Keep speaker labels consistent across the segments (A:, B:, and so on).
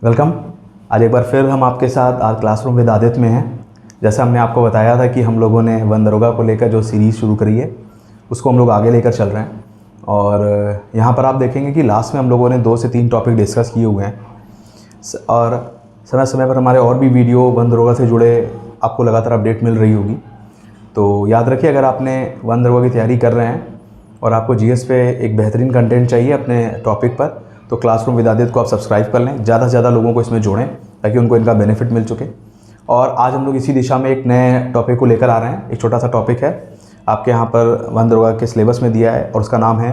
A: Welcome. आज एक बार फिर हम आपके साथ आज क्लासरूम विद आदित्य में हैं। जैसा हमने आपको बताया था कि हम लोगों ने वन दरोगा को लेकर जो सीरीज़ शुरू करी है उसको हम लोग आगे लेकर चल रहे हैं। और यहाँ पर आप देखेंगे कि लास्ट में हम लोगों ने 2 से 3 टॉपिक डिस्कस किए हुए हैं और समय समय पर हमारे और भी वीडियो वन दरोगा से जुड़े आपको लगातार अपडेट मिल रही होगी। तो याद रखिए, अगर आपने वन दरोगा की तैयारी कर रहे हैं और आपको जीएस पे एक बेहतरीन कंटेंट चाहिए अपने टॉपिक पर, तो क्लासरूम विद आदित्य को आप सब्सक्राइब कर लें, ज़्यादा से ज़्यादा लोगों को इसमें जोड़ें ताकि उनको इनका बेनिफिट मिल चुके। और आज हम लोग इसी दिशा में एक नए टॉपिक को लेकर आ रहे हैं। एक छोटा सा टॉपिक है, आपके यहाँ पर वन दरोगा के सिलेबस में दिया है और उसका नाम है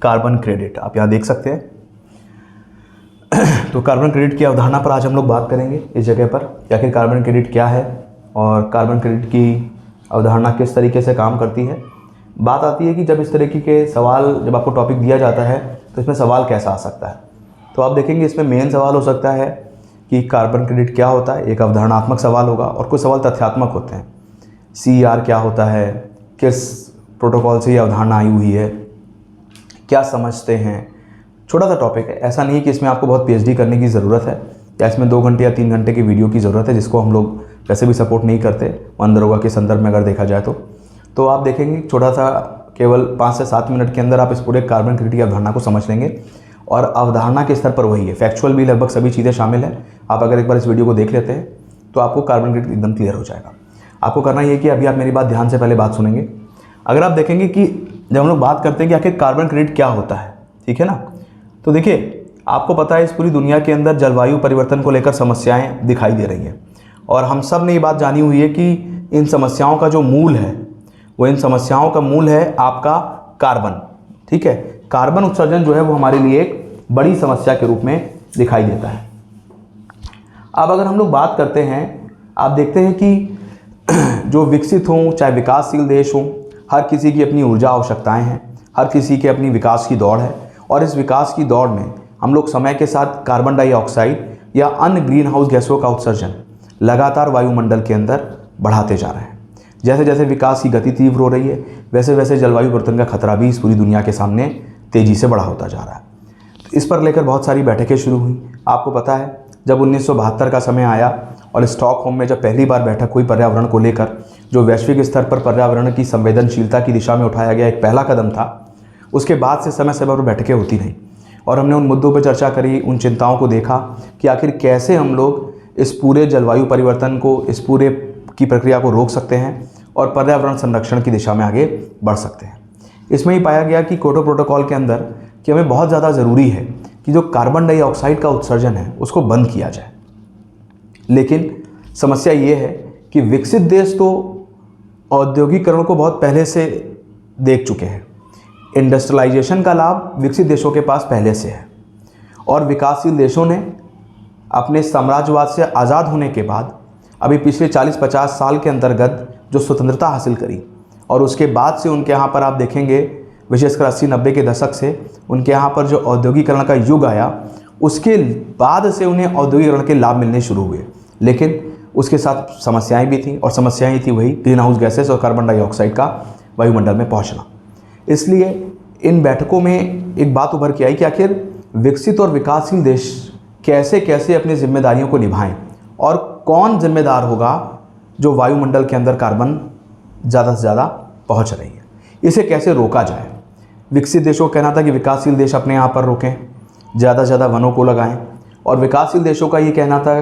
A: कार्बन क्रेडिट। आप यहाँ देख सकते हैं। तो कार्बन क्रेडिट की अवधारणा पर आज हम लोग बात करेंगे इस जगह पर कि आखिर कार्बन क्रेडिट क्या है और कार्बन क्रेडिट की अवधारणा किस तरीके से काम करती है। बात आती है कि जब इस तरीके के सवाल जब आपको टॉपिक दिया जाता है तो इसमें सवाल कैसा आ सकता है। तो आप देखेंगे इसमें मेन सवाल हो सकता है कि कार्बन क्रेडिट क्या होता है, एक अवधारणात्मक सवाल होगा, और कुछ सवाल तथ्यात्मक होते हैं। CER क्या होता है, किस प्रोटोकॉल से ये अवधारणा आई हुई है, क्या समझते हैं। छोटा सा टॉपिक है, ऐसा नहीं कि इसमें आपको बहुत PhD करने की ज़रूरत है या इसमें 2 घंटे या 3 घंटे की वीडियो की ज़रूरत है, जिसको हम लोग वैसे भी सपोर्ट नहीं करते वन दरोगा के संदर्भ में अगर देखा जाए तो आप देखेंगे छोटा सा केवल 5 से 7 मिनट के अंदर आप इस पूरे कार्बन क्रेडिट की अवधारणा को समझ लेंगे। और अवधारणा के स्तर पर वही है, फैक्चुअल भी लगभग सभी चीज़ें शामिल हैं। आप अगर एक बार इस वीडियो को देख लेते हैं तो आपको कार्बन क्रेडिट एकदम क्लियर हो जाएगा। आपको करना ये कि अभी आप मेरी बात ध्यान से पहले बात सुनेंगे। अगर आप देखेंगे कि जब हम लोग बात करते हैं कि आखिर कार्बन क्रेडिट क्या होता है, ठीक है ना, तो देखिए आपको पता है इस पूरी दुनिया के अंदर जलवायु परिवर्तन को लेकर समस्याएं दिखाई दे रही हैं और हम सब ने ये बात जानी हुई है कि इन समस्याओं का जो मूल है वो इन समस्याओं का मूल है आपका कार्बन। ठीक है, कार्बन उत्सर्जन जो है वो हमारे लिए एक बड़ी समस्या के रूप में दिखाई देता है। अब अगर हम लोग बात करते हैं, आप देखते हैं कि जो विकसित हों चाहे विकासशील देश हों, हर किसी की अपनी ऊर्जा आवश्यकताएं हैं, हर किसी की अपनी विकास की दौड़ है। और इस विकास की दौड़ में हम लोग समय के साथ कार्बन डाइऑक्साइड या अन्य ग्रीन हाउस गैसों का उत्सर्जन लगातार वायुमंडल के अंदर बढ़ाते जा रहे हैं। जैसे जैसे विकास की गति तीव्र हो रही है वैसे वैसे जलवायु परिवर्तन का खतरा भी इस पूरी दुनिया के सामने तेज़ी से बढ़ा होता जा रहा है। तो इस पर लेकर बहुत सारी बैठकें शुरू हुई। आपको पता है जब 1972 का समय आया और स्टॉकहोम में जब पहली बार बैठक हुई पर्यावरण को लेकर, जो वैश्विक स्तर पर पर्यावरण की संवेदनशीलता की दिशा में उठाया गया एक पहला कदम था, उसके बाद से समय समय पर बैठकें होती रहीं और हमने उन मुद्दों पर चर्चा करी, उन चिंताओं को देखा कि आखिर कैसे हम लोग इस पूरे जलवायु परिवर्तन को, इस पूरे की प्रक्रिया को रोक सकते हैं और पर्यावरण संरक्षण की दिशा में आगे बढ़ सकते हैं। इसमें ही पाया गया कि क्योटो प्रोटोकॉल के अंदर कि हमें बहुत ज़्यादा ज़रूरी है कि जो कार्बन डाइऑक्साइड का उत्सर्जन है उसको बंद किया जाए। लेकिन समस्या ये है कि विकसित देश तो औद्योगिकरण को बहुत पहले से देख चुके हैं। इंडस्ट्रियलाइजेशन का लाभ विकसित देशों के पास पहले से है और विकासशील देशों ने अपने साम्राज्यवाद से आज़ाद होने के बाद अभी पिछले 40-50 साल के अंतर्गत जो स्वतंत्रता हासिल करी और उसके बाद से उनके यहाँ पर आप देखेंगे विशेषकर 80-90 के दशक से उनके यहाँ पर जो औद्योगिकरण का युग आया, उसके बाद से उन्हें औद्योगिकरण के लाभ मिलने शुरू हुए। लेकिन उसके साथ समस्याएं भी थीं और समस्याएं थी वही ग्रीन हाउस गैसेस और कार्बन डाइऑक्साइड का वायुमंडल में पहुँचना। इसलिए इन बैठकों में एक बात उभर के आई कि आखिर विकसित और विकासशील देश कैसे कैसे अपनी जिम्मेदारियों को निभाएं और कौन जिम्मेदार होगा जो वायुमंडल के अंदर कार्बन ज़्यादा से ज़्यादा पहुंच रही है, इसे कैसे रोका जाए। विकसित देशों का कहना था कि विकासशील देश अपने यहाँ पर रोकें, ज़्यादा से ज़्यादा वनों को लगाएं, और विकासशील देशों का ये कहना था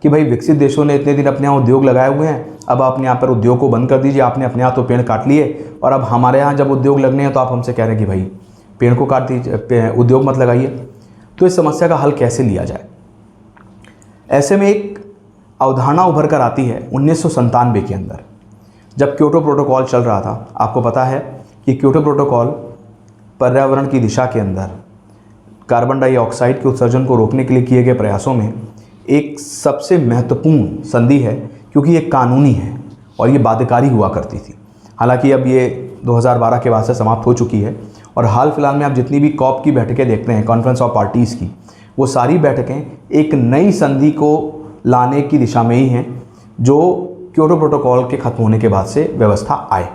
A: कि भाई विकसित देशों ने इतने दिन अपने यहाँ उद्योग लगाए हुए हैं, अब आप अपने यहाँ पर उद्योग को बंद कर दीजिए। आपने अपने यहाँ तो पेड़ काट लिए और अब हमारे यहाँ जब उद्योग लगने हैं तो आप हमसे कह रहे हैं कि भाई पेड़ को काट दीजिए, उद्योग मत लगाइए। तो इस समस्या का हल कैसे लिया जाए। ऐसे में एक अवधारणा उभर कर आती है 1997 के अंदर, जब क्योटो प्रोटोकॉल चल रहा था। आपको पता है कि क्योटो प्रोटोकॉल पर्यावरण की दिशा के अंदर कार्बन डाइऑक्साइड के उत्सर्जन को रोकने के लिए किए गए प्रयासों में एक सबसे महत्वपूर्ण संधि है, क्योंकि ये कानूनी है और ये बाध्यकारी हुआ करती थी। हालांकि अब ये 2012 के बाद से समाप्त हो चुकी है और हाल फिलहाल में आप जितनी भी कॉप की बैठकें देखते हैं, कॉन्फ्रेंस ऑफ पार्टीज़ की, वो सारी बैठकें एक नई संधि को लाने की दिशा में ही हैं जो क्योटो प्रोटोकॉल के खत्म होने के बाद से व्यवस्था आए।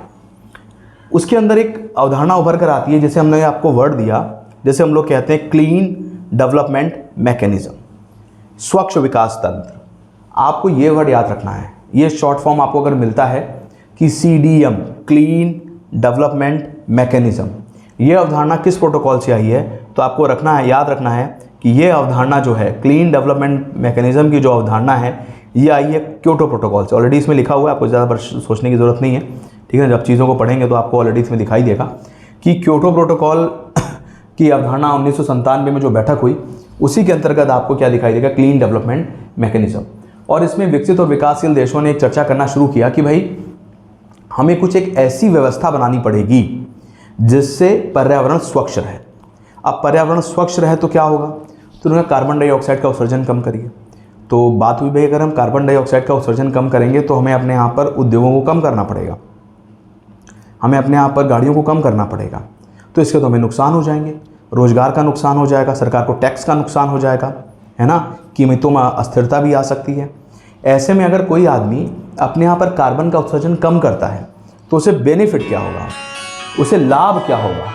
A: उसके अंदर एक अवधारणा उभर कर आती है, जैसे हमने आपको वर्ड दिया, जैसे हम लोग कहते हैं क्लीन डेवलपमेंट मैकेनिज्म। स्वच्छ विकास तंत्र, आपको ये वर्ड याद रखना है। ये शॉर्ट फॉर्म आपको अगर मिलता है कि CDM, क्लीन डेवलपमेंट मैकेनिज्म, ये अवधारणा किस प्रोटोकॉल से आई है, तो आपको रखना है, याद रखना है कि ये अवधारणा जो है क्लीन डेवलपमेंट मैकेनिज्म की जो अवधारणा है ये आई है क्योटो प्रोटोकॉल से। ऑलरेडी इसमें लिखा हुआ है, आपको ज़्यादा सोचने की ज़रूरत नहीं है, ठीक है। जब चीज़ों को पढ़ेंगे तो आपको ऑलरेडी इसमें दिखाई देगा कि क्योटो प्रोटोकॉल की अवधारणा 1997 में जो बैठक हुई उसी के अंतर्गत आपको क्या दिखाई देगा, क्लीन डेवलपमेंट मैकेनिज्म। और इसमें विकसित और विकासशील देशों ने एक चर्चा करना शुरू किया कि भाई हमें कुछ एक ऐसी व्यवस्था बनानी पड़ेगी जिससे पर्यावरण स्वच्छ रहे। अब पर्यावरण स्वच्छ रहे तो क्या होगा, तो उन्होंने कार्बन डाइऑक्साइड का उत्सर्जन कम करिए। तो बात हुई भाई अगर हम कार्बन डाइऑक्साइड का उत्सर्जन कम करेंगे तो हमें अपने यहाँ पर उद्योगों को कम करना पड़ेगा, हमें अपने यहाँ पर गाड़ियों को कम करना पड़ेगा, तो इसके तो हमें नुकसान हो जाएंगे, रोजगार का नुकसान हो जाएगा, सरकार को टैक्स का नुकसान हो जाएगा, है ना, कीमतों में अस्थिरता भी आ सकती है। ऐसे में अगर कोई आदमी अपने यहाँ पर कार्बन का उत्सर्जन कम करता है तो उसे बेनिफिट क्या होगा, उसे लाभ क्या होगा,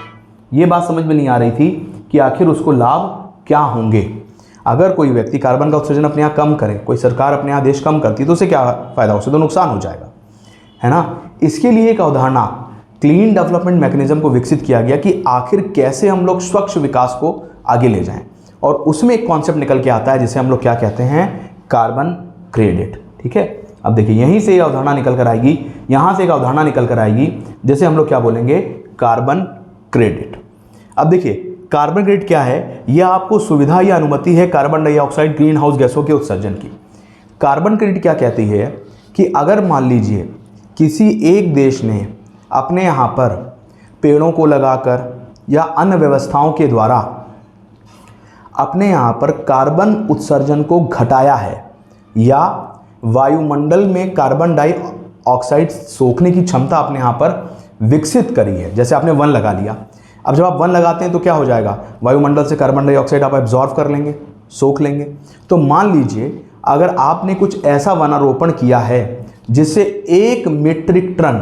A: ये बात समझ में नहीं आ रही थी कि आखिर उसको लाभ क्या होंगे। अगर कोई व्यक्ति कार्बन का उत्सर्जन अपने यहाँ कम करे, कोई सरकार अपने यहाँ देश कम करती है तो उसे क्या फ़ायदा, उसे तो नुकसान हो जाएगा, है ना। इसके लिए एक अवधारणा क्लीन डेवलपमेंट मैकेनिज्म को विकसित किया गया कि आखिर कैसे हम लोग स्वच्छ विकास को आगे ले जाएं, और उसमें एक कॉन्सेप्ट निकल के आता है जिसे हम लोग क्या कहते हैं, कार्बन क्रेडिट, ठीक है। अब देखिए यहीं से अवधारणा निकल कर आएगी, यहाँ से एक अवधारणा निकल कर आएगी जैसे हम लोग क्या बोलेंगे, कार्बन क्रेडिट। अब देखिए कार्बन क्रेडिट क्या है, यह आपको सुविधा या अनुमति है कार्बन डाइऑक्साइड ग्रीन हाउस गैसों के उत्सर्जन की। कार्बन क्रेडिट क्या कहती है कि अगर मान लीजिए किसी एक देश ने अपने यहाँ पर पेड़ों को लगाकर या अन्य व्यवस्थाओं के द्वारा अपने यहाँ पर कार्बन उत्सर्जन को घटाया है या वायुमंडल में कार्बन डाइऑक्साइड सोखने की क्षमता अपने यहाँ पर विकसित करी है, जैसे आपने वन लगा लिया। अब जब आप वन लगाते हैं तो क्या हो जाएगा, वायुमंडल से कार्बन डाइऑक्साइड आप एब्जॉर्व कर लेंगे, सोख लेंगे। तो मान लीजिए अगर आपने कुछ ऐसा वनारोपण किया है जिससे 1 मीट्रिक टन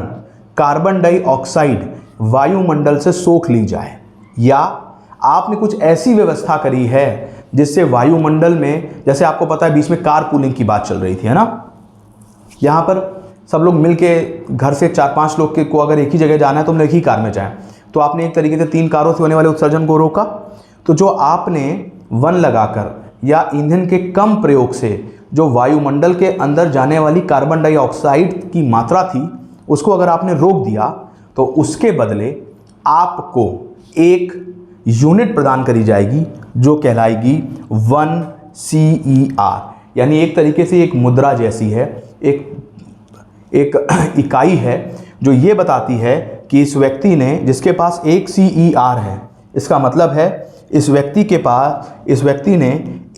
A: कार्बन डाइऑक्साइड वायुमंडल से सोख ली जाए, या आपने कुछ ऐसी व्यवस्था करी है जिससे वायुमंडल में, जैसे आपको पता है बीच में कार पूलिंग की बात चल रही थी, है ना, यहाँ पर सब लोग मिलके घर से 4-5 लोग को अगर एक ही जगह जाना है तो हम एक ही कार में जाएं, तो आपने एक तरीके से 3 कारों से होने वाले उत्सर्जन को रोका। तो जो आपने वन लगाकर या ईंधन के कम प्रयोग से जो वायुमंडल के अंदर जाने वाली कार्बन डाइऑक्साइड की मात्रा थी उसको अगर आपने रोक दिया तो उसके बदले आपको एक यूनिट प्रदान करी जाएगी जो कहलाएगी 1 CER, यानी एक तरीके से एक मुद्रा जैसी है, एक इकाई है जो ये बताती है कि इस व्यक्ति ने, जिसके पास 1 CER है, इसका मतलब है इस व्यक्ति ने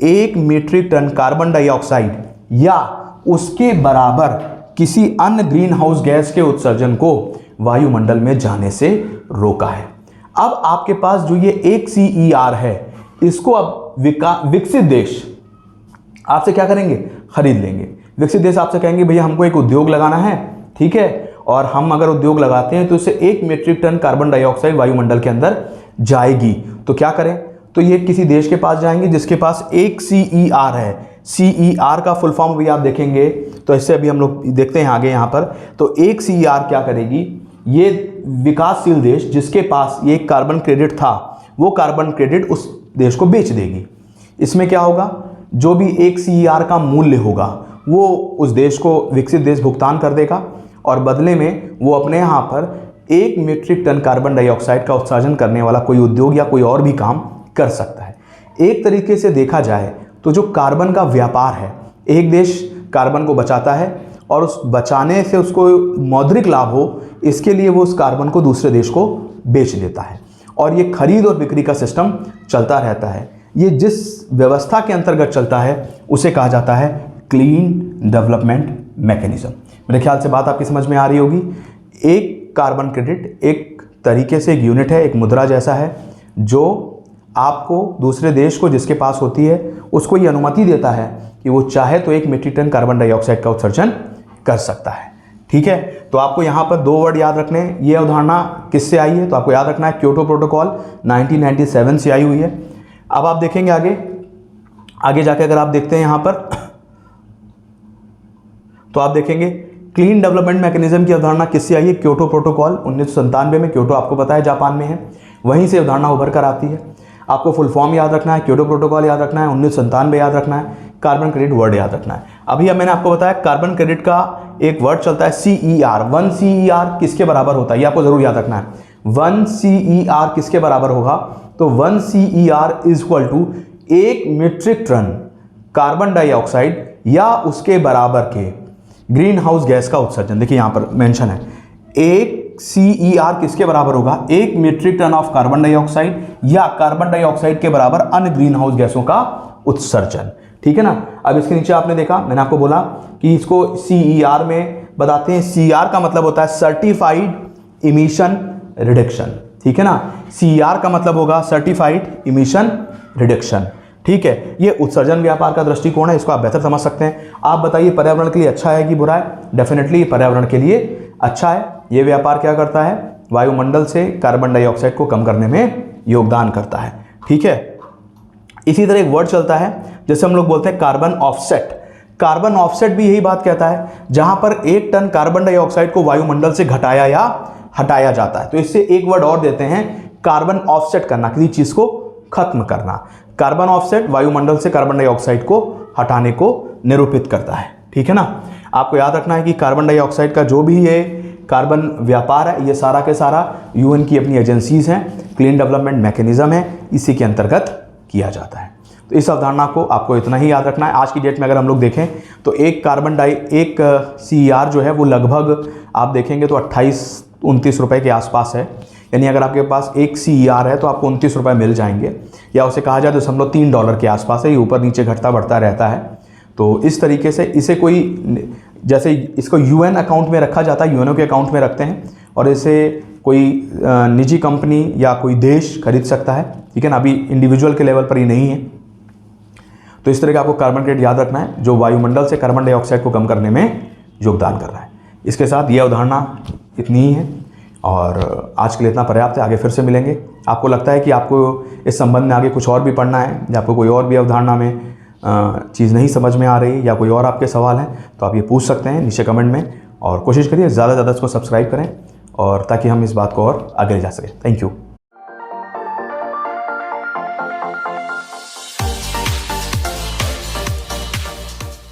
A: 1 मीट्रिक टन कार्बन डाइऑक्साइड या उसके बराबर किसी अन्य ग्रीन हाउस गैस के उत्सर्जन को वायुमंडल में जाने से रोका है। अब आपके पास जो ये 1 CER है, इसको अब विकसित देश आपसे क्या करेंगे, खरीद लेंगे। विकसित देश आपसे कहेंगे भैया हमको एक उद्योग लगाना है, ठीक है, और हम अगर उद्योग लगाते हैं तो इससे 1 मीट्रिक टन कार्बन डाइऑक्साइड वायुमंडल के अंदर जाएगी। तो क्या करें, तो ये किसी देश के पास जाएंगे जिसके पास 1 CER है। CER का फुल फॉर्म भी आप देखेंगे तो इससे अभी हम लोग देखते हैं आगे यहाँ पर। तो 1 CER क्या करेगी, ये विकासशील देश जिसके पास ये कार्बन क्रेडिट था वो कार्बन क्रेडिट उस देश को बेच देगी। इसमें क्या होगा, जो भी 1 CER का मूल्य होगा वो उस देश को विकसित देश भुगतान कर देगा और बदले में वो अपने यहाँ पर 1 मीट्रिक टन कार्बन डाइऑक्साइड का उत्सर्जन करने वाला कोई उद्योग या कोई और भी काम कर सकता है। एक तरीके से देखा जाए तो जो कार्बन का व्यापार है, एक देश कार्बन को बचाता है और उस बचाने से उसको मौद्रिक लाभ हो, इसके लिए वो उस कार्बन को दूसरे देश को बेच देता है और ये खरीद और बिक्री का सिस्टम चलता रहता है। ये जिस व्यवस्था के अंतर्गत चलता है उसे कहा जाता है क्लीन डेवलपमेंट मैकेनिज्म। मेरे ख्याल से बात आपकी समझ में आ रही होगी। एक कार्बन क्रेडिट एक तरीके से एक यूनिट है, एक मुद्रा जैसा है जो आपको दूसरे देश को जिसके पास होती है उसको ये अनुमति देता है कि वो चाहे तो 1 मीट्रिक टन कार्बन डाइऑक्साइड का उत्सर्जन कर सकता है। ठीक है, तो आपको यहाँ पर 2 वर्ड याद रखने हैं। ये अवधारणा किससे आई है, तो आपको याद रखना है क्योटो प्रोटोकॉल 1997 से आई हुई है। अब आप देखेंगे आगे आगे जाके अगर आप देखते हैं यहाँ पर तो आप देखेंगे क्लीन डेवलपमेंट मैकेनिज्म की अवधारणा किससे आई है? क्योटो प्रोटोकॉल 1997 में, क्योटो आपको पता है जापान में है, वहीं से अवधारणा उभर कर आती है। आपको फुल फॉर्म याद रखना है, क्योटो प्रोटोकॉल याद रखना है, 1997 याद रखना है, कार्बन क्रेडिट वर्ड याद रखना है। अभी अब मैंने आपको बताया कार्बन क्रेडिट का एक वर्ड चलता है CER। 1 CER किसके बराबर होता है, ये आपको जरूर याद रखना है। 1 CER किसके बराबर होगा? तो 1 CER is equal to 1 metric tonne carbon dioxide या उसके बराबर के ग्रीन हाउस गैस का उत्सर्जन। देखिए यहां पर मेंशन है 1 CER किसके बराबर होगा? 1 metric tonne of carbon dioxide या कार्बन डाइऑक्साइड के बराबर अन्य ग्रीन हाउस गैसों का उत्सर्जन। ठीक है ना। अब इसके नीचे आपने देखा, मैंने आपको बोला कि इसको CER में बताते हैं। CER का मतलब होता है सर्टिफाइड इमिशन रिडक्शन। ठीक है ना। CER का मतलब होगा सर्टिफाइड इमिशन रिडक्शन। ठीक है, ये उत्सर्जन व्यापार का दृष्टिकोण है, इसको आप बेहतर समझ सकते हैं। आप बताइए पर्यावरण के लिए अच्छा है कि बुरा है? डेफिनेटली पर्यावरण के लिए अच्छा है। ये व्यापार क्या करता है? वायुमंडल से कार्बन डाइऑक्साइड को कम करने में योगदान करता है। ठीक है। इसी तरह एक वर्ड चलता है जैसे हम लोग बोलते हैं कार्बन ऑफसेट। कार्बन ऑफसेट भी यही बात कहता है, जहां पर 1 टन कार्बन डाइऑक्साइड को वायुमंडल से घटाया या हटाया जाता है। तो इससे एक वर्ड और देते हैं, कार्बन ऑफसेट करना, किसी चीज को खत्म करना। कार्बन ऑफसेट वायुमंडल से कार्बन डाइऑक्साइड को हटाने को निरूपित करता है। ठीक है ना। आपको याद रखना है कि कार्बन डाइऑक्साइड का जो भी ये कार्बन व्यापार है, ये सारा के सारा UN की अपनी एजेंसीज हैं, क्लीन डेवलपमेंट मैकेनिज्म है, इसी के अंतर्गत किया जाता है। तो इस अवधारणा को आपको इतना ही याद रखना है। आज की डेट में अगर हम लोग देखें तो एक CER जो है वो लगभग आप देखेंगे तो 28-29 रुपए के आसपास है। यानी अगर आपके पास 1 CER है तो आपको 29 रुपये मिल जाएंगे, या उसे कहा जाए तो $3 के आसपास है। ये ऊपर नीचे घटता बढ़ता रहता है। तो इस तरीके से इसे कोई, जैसे इसको UN अकाउंट में रखा जाता है, UNO के अकाउंट में रखते हैं, और इसे कोई निजी कंपनी या कोई देश खरीद सकता है। ठीक है ना। अभी इंडिविजुअल के लेवल पर ही नहीं है। तो इस तरह का आपको कार्बन क्रेडिट याद रखना है, जो वायुमंडल से कार्बन डाइऑक्साइड को कम करने में योगदान कर रहा है। इसके साथ ये अवधारणा इतनी ही है और आज के लिए इतना पर्याप्त है। आगे फिर से मिलेंगे। आपको लगता है कि आपको इस संबंध में आगे कुछ और भी पढ़ना है, या आपको कोई और भी अवधारणा में चीज़ नहीं समझ में आ रही, या कोई और आपके सवाल हैं, तो आप ये पूछ सकते हैं नीचे कमेंट में। और कोशिश करिए ज़्यादा से ज़्यादा इसको सब्सक्राइब करें, और ताकि हम इस बात को और आगे ले जा सकें। Thank you.